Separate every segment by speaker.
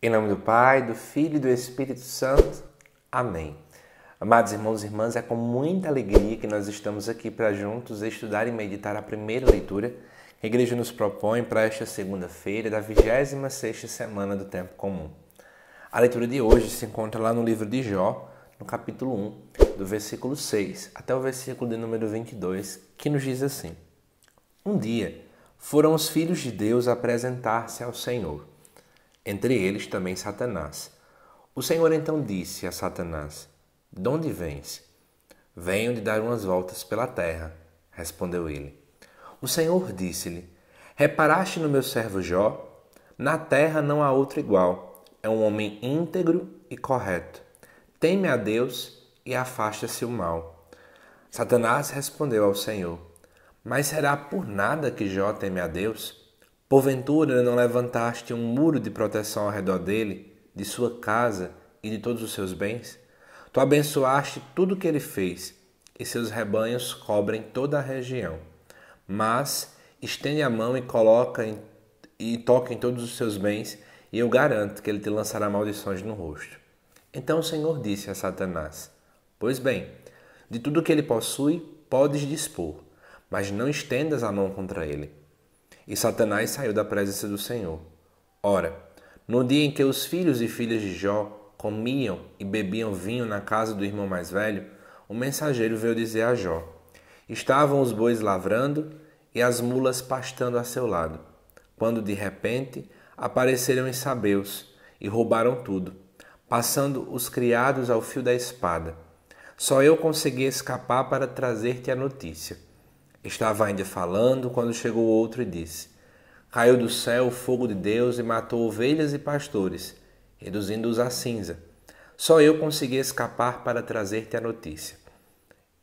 Speaker 1: Em nome do Pai, do Filho e do Espírito Santo. Amém. Amados irmãos e irmãs, é com muita alegria que nós estamos aqui para juntos estudar e meditar a primeira leitura que a Igreja nos propõe para esta segunda-feira da 26ª semana do Tempo Comum. A leitura de hoje se encontra lá no livro de Jó, no capítulo 1, do versículo 6 até o versículo de número 22, que nos diz assim: Um dia foram os filhos de Deus apresentar-se ao Senhor, entre eles também Satanás. O Senhor então disse a Satanás: De onde vens? Venho de dar umas voltas pela terra, respondeu ele. O Senhor disse-lhe: Reparaste no meu servo Jó? Na terra não há outro igual. É um homem íntegro e correto. Teme a Deus e afasta-se o mal. Satanás respondeu ao Senhor: Mas será por nada que Jó teme a Deus? Porventura não levantaste um muro de proteção ao redor dele, de sua casa e de todos os seus bens? Tu abençoaste tudo o que ele fez, e seus rebanhos cobrem toda a região. Mas estende a mão e toca em todos os seus bens, e eu garanto que ele te lançará maldições no rosto. Então o Senhor disse a Satanás: Pois bem, de tudo que ele possui, podes dispor, mas não estendas a mão contra ele. E Satanás saiu da presença do Senhor. Ora, no dia em que os filhos e filhas de Jó comiam e bebiam vinho na casa do irmão mais velho, o mensageiro veio dizer a Jó: Estavam os bois lavrando e as mulas pastando a seu lado, quando de repente apareceram os sabeus e roubaram tudo, passando os criados ao fio da espada. Só eu consegui escapar para trazer-te a notícia. Estava ainda falando quando chegou outro e disse: Caiu do céu o fogo de Deus e matou ovelhas e pastores, reduzindo-os a cinza. Só eu consegui escapar para trazer-te a notícia.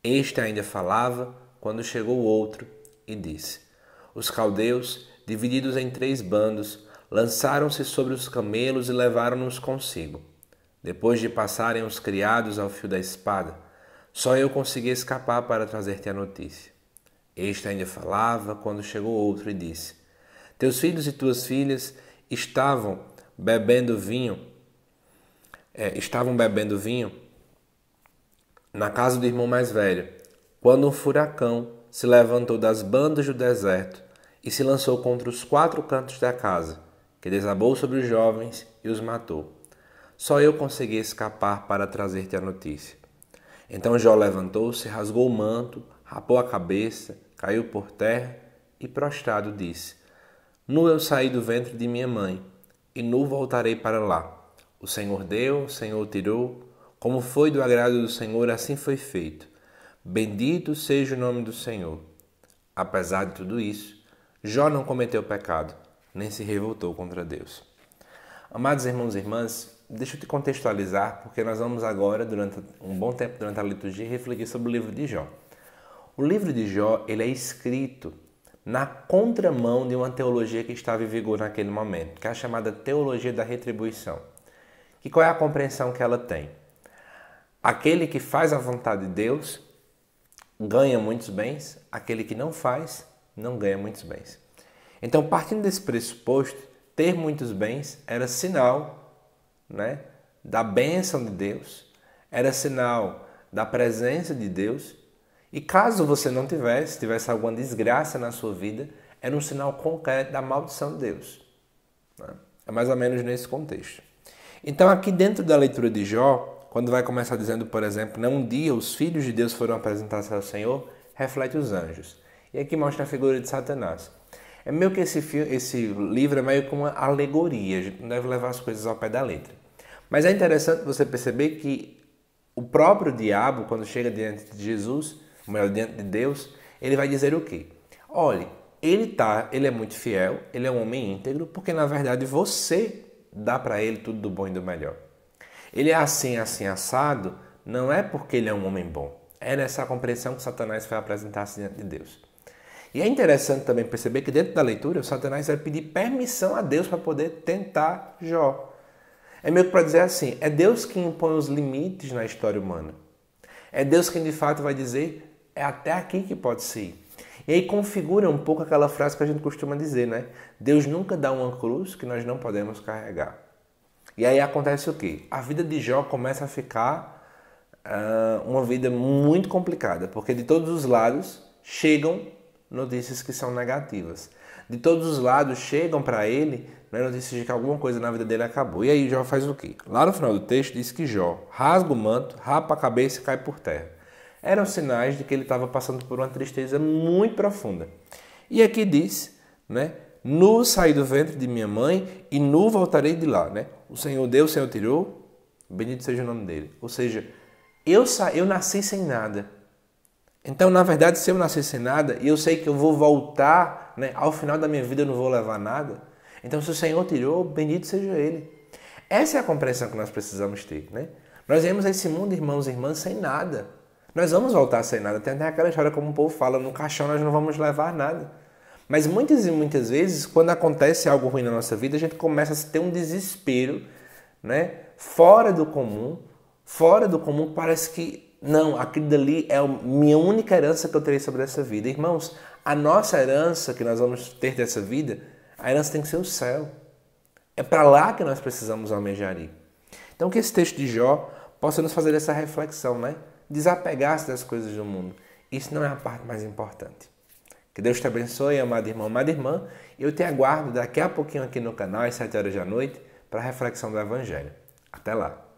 Speaker 1: Este ainda falava quando chegou outro e disse: Os caldeus, divididos em 3 bandos, lançaram-se sobre os camelos e levaram-nos consigo. Depois de passarem os criados ao fio da espada, só eu consegui escapar para trazer-te a notícia. Este ainda falava quando chegou outro e disse: Teus filhos e tuas filhas estavam bebendo vinho na casa do irmão mais velho, quando um furacão se levantou das bandas do deserto e se lançou contra os 4 cantos da casa, que desabou sobre os jovens e os matou. Só eu consegui escapar para trazer-te a notícia. Então Jó levantou-se, rasgou o manto, rapou a cabeça, caiu por terra e prostrado disse: Nu eu saí do ventre de minha mãe, e nu voltarei para lá. O Senhor deu, o Senhor tirou, como foi do agrado do Senhor, assim foi feito. Bendito seja o nome do Senhor. Apesar de tudo isso, Jó não cometeu pecado, nem se revoltou contra Deus. Amados irmãos e irmãs, deixa eu te contextualizar, porque nós vamos agora, durante um bom tempo durante a liturgia, refletir sobre o livro de Jó. O livro de Jó ele é escrito na contramão de uma teologia que estava em vigor naquele momento, que é a chamada teologia da retribuição. E qual é a compreensão que ela tem? Aquele que faz a vontade de Deus ganha muitos bens, aquele que não faz não ganha muitos bens. Então, partindo desse pressuposto, ter muitos bens era sinal, da bênção de Deus, era sinal da presença de Deus. E caso você não tivesse alguma desgraça na sua vida, era um sinal concreto da maldição de Deus. É mais ou menos nesse contexto. Então aqui dentro da leitura de Jó, quando vai começar dizendo, por exemplo, um dia os filhos de Deus foram apresentar-se ao Senhor, reflete os anjos. E aqui mostra a figura de Satanás. É meio que esse livro é meio como uma alegoria, a gente não deve levar as coisas ao pé da letra. Mas é interessante você perceber que o próprio diabo, quando chega diante de Jesus, diante de Deus, ele vai dizer o quê? Olha, ele é muito fiel, ele é um homem íntegro, porque na verdade você dá para ele tudo do bom e do melhor. Ele é assim, assado, não é porque ele é um homem bom. É nessa compreensão que Satanás vai apresentar-se diante de Deus. E é interessante também perceber que dentro da leitura, o Satanás vai pedir permissão a Deus para poder tentar Jó. É meio que para dizer assim, é Deus que impõe os limites na história humana. É Deus quem de fato vai dizer, é até aqui que pode ser ir. E aí configura um pouco aquela frase que a gente costuma dizer, Deus nunca dá uma cruz que nós não podemos carregar. E aí acontece o quê? A vida de Jó começa a ficar uma vida muito complicada, porque de todos os lados chegam notícias que são negativas. De todos os lados chegam para ele, né, notícias de que alguma coisa na vida dele acabou. E aí Jó faz o quê? Lá no final do texto diz que Jó rasga o manto, rapa a cabeça e cai por terra. Eram sinais de que ele estava passando por uma tristeza muito profunda. E aqui diz, né, nu saí do ventre de minha mãe e nu voltarei de lá, né? O Senhor deu, o Senhor tirou, bendito seja o nome dele. Ou seja, eu nasci sem nada. Então, na verdade, se eu nasci sem nada e eu sei que eu vou voltar, né, ao final da minha vida eu não vou levar nada, então se o Senhor tirou, bendito seja Ele. Essa é a compreensão que nós precisamos ter, né? Nós viemos a esse mundo, irmãos e irmãs, sem nada. Nós vamos voltar sem nada. Tem até aquela história como o povo fala, no caixão nós não vamos levar nada. Mas muitas e muitas vezes, quando acontece algo ruim na nossa vida, a gente começa a ter um desespero, né? Fora do comum, parece que não, aquilo dali é a minha única herança que eu terei sobre essa vida. Irmãos, a nossa herança que nós vamos ter dessa vida, a herança tem que ser o céu. É para lá que nós precisamos almejar ir. Então que esse texto de Jó possa nos fazer essa reflexão, né? Desapegar-se das coisas do mundo. Isso não é a parte mais importante. Que Deus te abençoe, amado irmão, amada irmã. Eu te aguardo daqui a pouquinho aqui no canal, às 7 horas da noite, para a reflexão do Evangelho. Até lá!